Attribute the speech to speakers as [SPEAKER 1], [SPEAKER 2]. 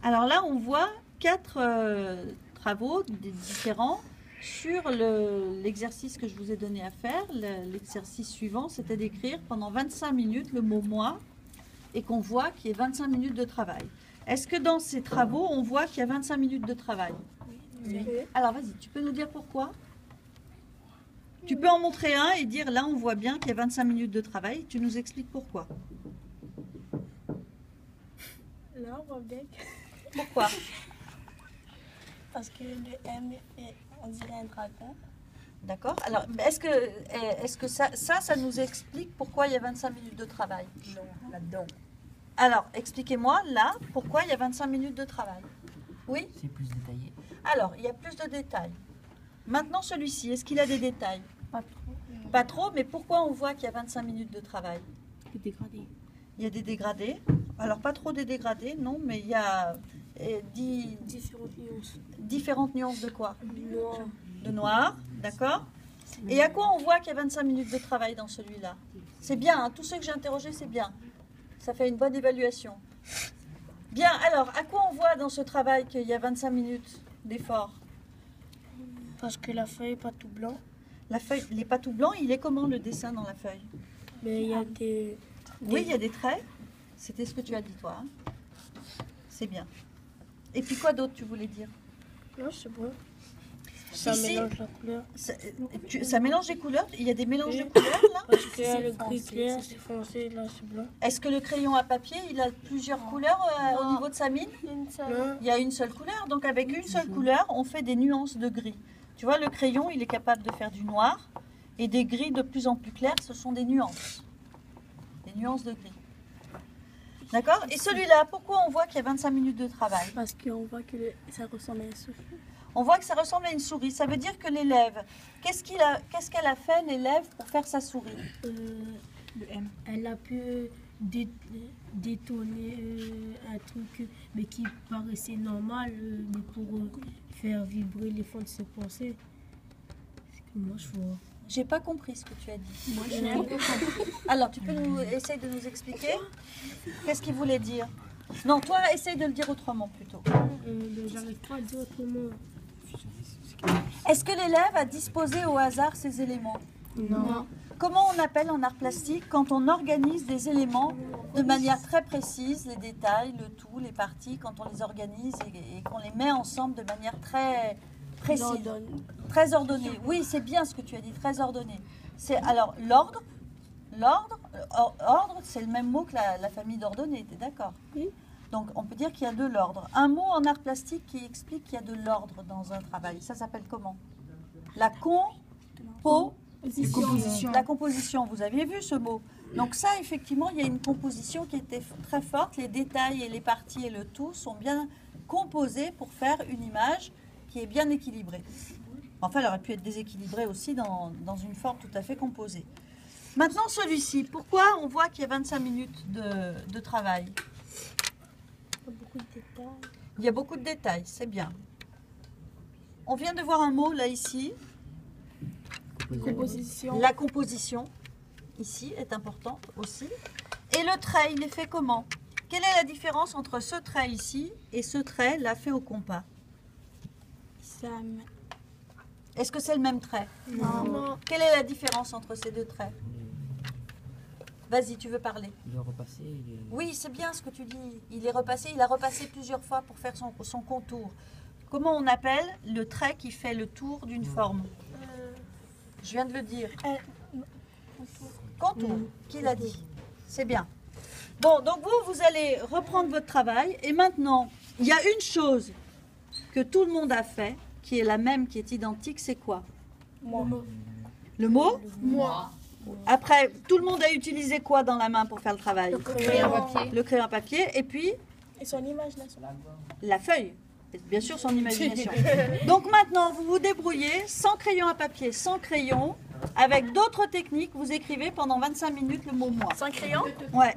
[SPEAKER 1] Alors là, on voit 4 travaux différents sur l'exercice que je vous ai donné à faire. L'exercice suivant, c'était d'écrire pendant 25 minutes le mot « moi » et qu'on voit qu'il y a 25 minutes de travail. Est-ce que dans ces travaux, on voit qu'il y a 25 minutes de travail?
[SPEAKER 2] Oui.
[SPEAKER 1] Alors vas-y, tu peux nous dire pourquoi? Tu peux en montrer un et dire là, on voit bien qu'il y a 25 minutes de travail. Tu nous expliques pourquoi.
[SPEAKER 2] Là, on voit bien que...
[SPEAKER 1] Pourquoi?
[SPEAKER 2] Parce que le M, on dirait un dragon.
[SPEAKER 1] D'accord. Alors, est-ce que ça nous explique pourquoi il y a 25 minutes de travail?
[SPEAKER 2] Non, là-dedans.
[SPEAKER 1] Alors, expliquez-moi, là, pourquoi il y a 25 minutes de travail? Oui?
[SPEAKER 3] C'est plus détaillé.
[SPEAKER 1] Alors, il y a plus de détails. Maintenant, celui-ci, est-ce qu'il a des détails?
[SPEAKER 2] Pas trop.
[SPEAKER 1] Pas trop, mais pourquoi on voit qu'il y a 25 minutes de travail?
[SPEAKER 2] C'est dégradé.
[SPEAKER 1] Il y a des dégradés. Alors, pas trop des dégradés, non, mais il y a
[SPEAKER 2] Différentes nuances.
[SPEAKER 1] différentes nuances de quoi?
[SPEAKER 2] Noir.
[SPEAKER 1] De noir, d'accord? Et à quoi on voit qu'il y a 25 minutes de travail dans celui-là? C'est bien, hein, tous ceux que j'ai interrogés, c'est bien. Ça fait une bonne évaluation. Bien, alors, à quoi on voit dans ce travail qu'il y a 25 minutes d'effort?
[SPEAKER 2] Parce que la feuille n'est pas tout blanc.
[SPEAKER 1] La feuille, il n'est pas tout blanc, il est comment le dessin dans la feuille?
[SPEAKER 2] Mais il y a des...
[SPEAKER 1] Oui, il y a des traits. C'était ce que tu as dit, toi. Hein. C'est bien. Et puis quoi d'autre tu voulais dire?
[SPEAKER 2] Non, c'est bon. Ça
[SPEAKER 1] Ici,
[SPEAKER 2] mélange la couleur.
[SPEAKER 1] Ça mélange les couleurs? Il y a des mélanges de couleurs, là?
[SPEAKER 2] Parce qu'il y a le gris clair, c'est foncé, là c'est blanc.
[SPEAKER 1] Est-ce que le crayon à papier, il a plusieurs couleurs au niveau de sa mine?
[SPEAKER 2] Non.
[SPEAKER 1] Il y a une seule couleur, donc avec une seule couleur, on fait des nuances de gris. Tu vois, le crayon, il est capable de faire du noir, et des gris de plus en plus clairs, ce sont des nuances. Des nuances de gris. D'accord? Et celui-là, pourquoi on voit qu'il y a 25 minutes de travail?
[SPEAKER 2] Parce qu'on voit que ça ressemble à un souffle.
[SPEAKER 1] On voit que ça ressemble à une souris. Ça veut dire que l'élève, qu'est-ce qu'elle a fait, l'élève, pour faire sa souris?
[SPEAKER 2] Le M. Elle a pu détourner un truc mais qui paraissait normal, mais pour faire vibrer les fonds de ses pensées. C'est que moi je vois.
[SPEAKER 1] J'ai pas compris ce que tu as dit.
[SPEAKER 2] Moi je vois.
[SPEAKER 1] Alors, tu peux essayer de nous expliquer? Qu'est-ce qu'il voulait dire? Non, toi, essaye de le dire autrement plutôt.
[SPEAKER 2] J'arrive pas à dire autrement.
[SPEAKER 1] Est-ce que l'élève a disposé au hasard ces éléments?
[SPEAKER 2] Non.
[SPEAKER 1] Comment on appelle en art plastique quand on organise des éléments de manière très précise, les détails, le tout, les parties, quand on les organise et qu'on les met ensemble de manière très précise, très ordonnée? Oui, c'est bien ce que tu as dit, très ordonnée. Alors, l'ordre, ordre, c'est le même mot que la famille d'ordonnée, tu es d'accord?
[SPEAKER 2] Oui.
[SPEAKER 1] Donc, on peut dire qu'il y a de l'ordre. Un mot en art plastique qui explique qu'il y a de l'ordre dans un travail, ça s'appelle comment? La composition, vous aviez vu ce mot. Donc ça, effectivement, il y a une composition qui était très forte. Les détails et les parties et le tout sont bien composés pour faire une image qui est bien équilibrée. Enfin, elle aurait pu être déséquilibrée aussi dans une forme tout à fait composée. Maintenant, celui-ci, pourquoi on voit qu'il y a 25 minutes de travail?
[SPEAKER 2] Beaucoup de détails.
[SPEAKER 1] Il y a beaucoup de détails, c'est bien. On vient de voir un mot là, ici.
[SPEAKER 2] Composition.
[SPEAKER 1] La composition, ici, est importante aussi. Et le trait, il est fait comment? Quelle est la différence entre ce trait ici et ce trait là fait au compas? Est-ce que c'est le même trait?
[SPEAKER 2] Non.
[SPEAKER 1] Quelle est la différence entre ces deux traits? Vas-y, tu veux parler?
[SPEAKER 3] Il est repassé.
[SPEAKER 1] Oui, c'est bien ce que tu dis. Il est repassé, il a repassé plusieurs fois pour faire son contour. Comment on appelle le trait qui fait le tour d'une forme? Je viens de le dire. Contour. Qui l'a dit? C'est bien. Bon, donc vous allez reprendre votre travail. Et maintenant, il y a une chose que tout le monde a fait, qui est la même, qui est identique, c'est quoi?
[SPEAKER 2] Moi.
[SPEAKER 1] Le mot?
[SPEAKER 2] Moi.
[SPEAKER 1] Après, tout le monde a utilisé quoi dans la main pour faire le travail?
[SPEAKER 2] Le crayon à papier.
[SPEAKER 1] Le crayon à papier. Et puis?
[SPEAKER 2] Et son image là,
[SPEAKER 1] la feuille. Et bien sûr, son imagination. Donc maintenant, vous vous débrouillez sans crayon à papier, sans crayon. Avec d'autres techniques, vous écrivez pendant 25 minutes le mot « moi ».
[SPEAKER 2] Sans crayon?
[SPEAKER 1] Ouais.